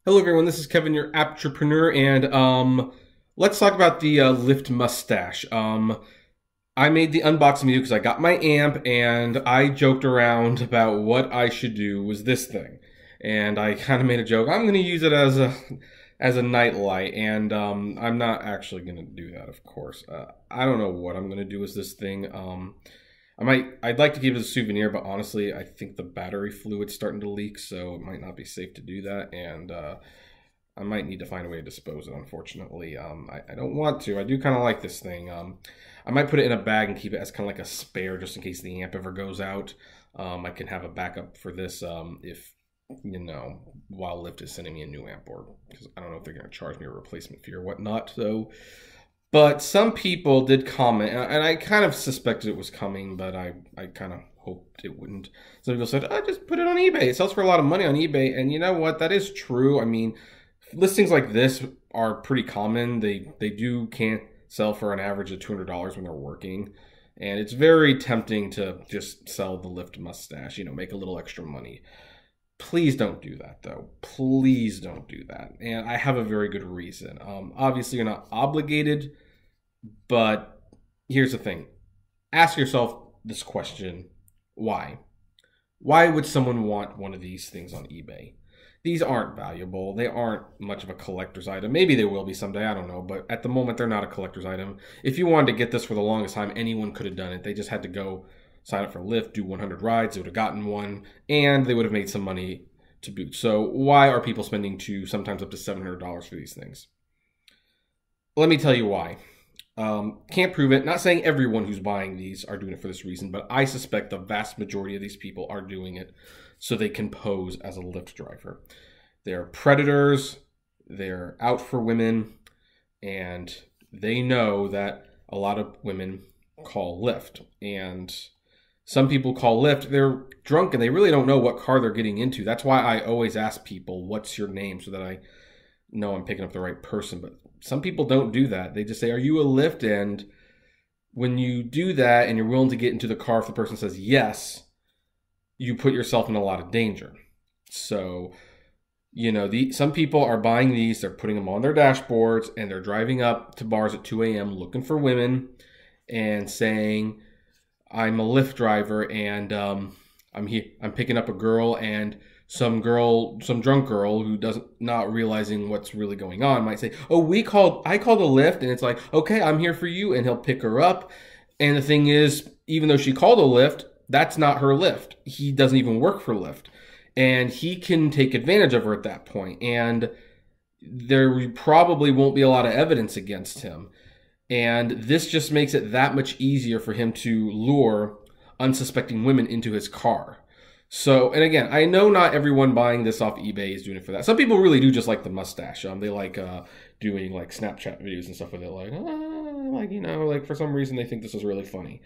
Hello, everyone. This is Kevin, your entrepreneur, and let's talk about the Lyft Mustache. I made the unboxing video because I got my amp, and I joked around about what I should do was this thing, and I kind of made a joke. I'm going to use it as a night light, and I'm not actually going to do that, of course. I don't know what I'm going to do with this thing. I'd like to keep it as a souvenir, but honestly, I think the battery fluid's starting to leak, so it might not be safe to do that, and I might need to find a way to dispose it, unfortunately. I don't want to. I do kind of like this thing. I might put it in a bag and keep it as kind of like a spare, just in case the amp ever goes out. I can have a backup for this if, while Lyft is sending me a new amp, or because I don't know if they're going to charge me a replacement fee or whatnot, so... But some people did comment, and I kind of suspected it was coming, but I kind of hoped it wouldn't. Some people said, "I just put it on eBay. It sells for a lot of money on eBay." And you know what? That is true. I mean, listings like this are pretty common. They can't sell for an average of $200 when they're working. And it's very tempting to just sell the Lyft Mustache, make a little extra money. Please don't do that, though. Please don't do that. And I have a very good reason. Obviously, you're not obligated, but here's the thing. Ask yourself this question. Why? Why would someone want one of these things on eBay? These aren't valuable. They aren't much of a collector's item. Maybe they will be someday. I don't know. But at the moment, they're not a collector's item. If you wanted to get this for the longest time, anyone could have done it. They just had to go sign up for Lyft, do 100 rides, they would have gotten one, and they would have made some money to boot. So why are people spending sometimes up to $700 for these things? Let me tell you why. Can't prove it. Not saying everyone who's buying these are doing it for this reason, but I suspect the vast majority of these people are doing it so they can pose as a Lyft driver. They're predators, they're out for women, and they know that a lot of women call Lyft. And some people call Lyft, they're drunk and they really don't know what car they're getting into. That's why I always ask people, what's your name, so that I know I'm picking up the right person. But some people don't do that. They just say, are you a Lyft? And when you do that and you're willing to get into the car, if the person says yes, you put yourself in a lot of danger. So, some people are buying these, they're putting them on their dashboards, and they're driving up to bars at 2 a.m. looking for women and saying, I'm a Lyft driver, and I'm picking up a girl, and some drunk girl who doesn't not realizing what's really going on might say, "Oh, I called a Lyft," and it's like, "Okay, I'm here for you," and he'll pick her up. And the thing is, even though she called a Lyft, that's not her Lyft. He doesn't even work for Lyft, and he can take advantage of her at that point. And there probably won't be a lot of evidence against him. And this just makes it that much easier for him to lure unsuspecting women into his car. So, and again, I know not everyone buying this off eBay is doing it for that. Some people really do just like the mustache. They like doing like Snapchat videos and stuff with it. Like for some reason they think this is really funny.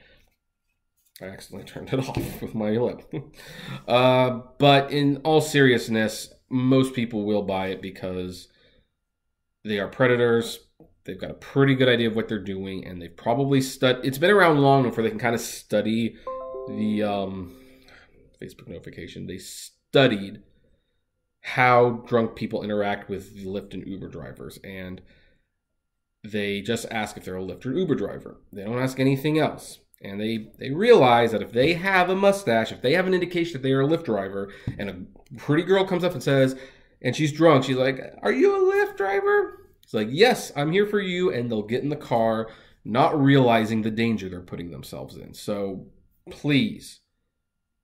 I accidentally turned it off with my lip. But in all seriousness, most people will buy it because they are predators. They've got a pretty good idea of what they're doing, and they've probably it's been around long enough where they can kind of study the Facebook notification. They studied how drunk people interact with Lyft and Uber drivers, and they just ask if they're a Lyft or Uber driver. They don't ask anything else. And they realize that if they have a mustache, if they have an indication that they are a Lyft driver, and a pretty girl comes up and says, and she's drunk, she's like, "Are you a Lyft driver?" It's like, "Yes, I'm here for you," and they'll get in the car, not realizing the danger they're putting themselves in. So please,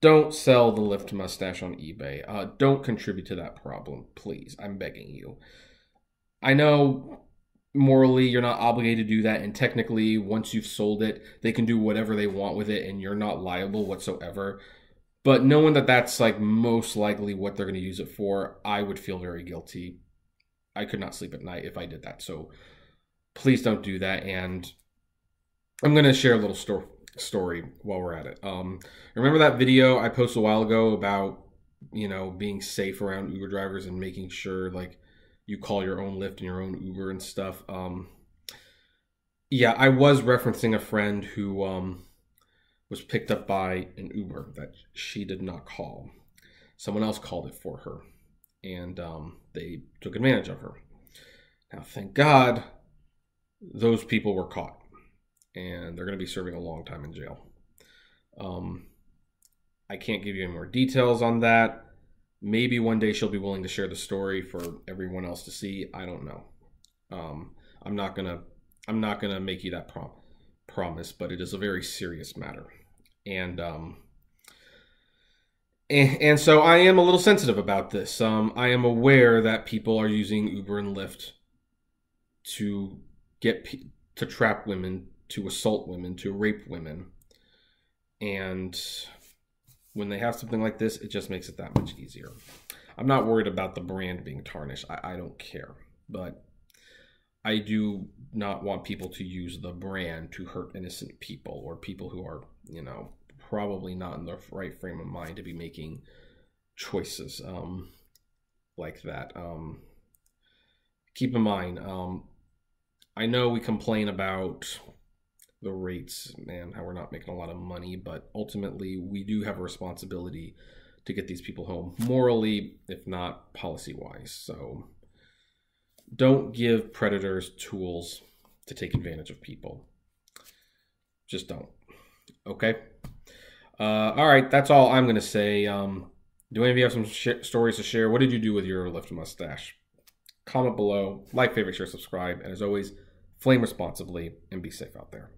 don't sell the Lyft Mustache on eBay. Don't contribute to that problem, please. I'm begging you. I know morally you're not obligated to do that, and technically once you've sold it, they can do whatever they want with it, and you're not liable whatsoever. But knowing that that's like most likely what they're going to use it for, I would feel very guilty. I could not sleep at night if I did that. So please don't do that. And I'm going to share a little story while we're at it. Remember that video I posted a while ago about, being safe around Uber drivers and making sure like you call your own Lyft and your own Uber and stuff? Yeah, I was referencing a friend who was picked up by an Uber that she did not call. Someone else called it for her. and they took advantage of her. Now, thank God, those people were caught, and they're going to be serving a long time in jail. I can't give you any more details on that. Maybe one day she'll be willing to share the story for everyone else to see. I don't know. I'm not gonna make you that promise, but it is a very serious matter, and so I am a little sensitive about this. I am aware that people are using Uber and Lyft to to trap women, to assault women, to rape women, and when they have something like this, it just makes it that much easier. I'm not worried about the brand being tarnished. I don't care. But I do not want people to use the brand to hurt innocent people or people who are, probably not in the right frame of mind to be making choices like that. Keep in mind, I know we complain about the rates and how we're not making a lot of money, but ultimately we do have a responsibility to get these people home morally, if not policy-wise. So don't give predators tools to take advantage of people. Just don't. Okay? All right, that's all I'm going to say. Do any of you have some stories to share? What did you do with your Lyft mustache? Comment below, like, favorite, share, subscribe, and as always, flame responsibly and be safe out there.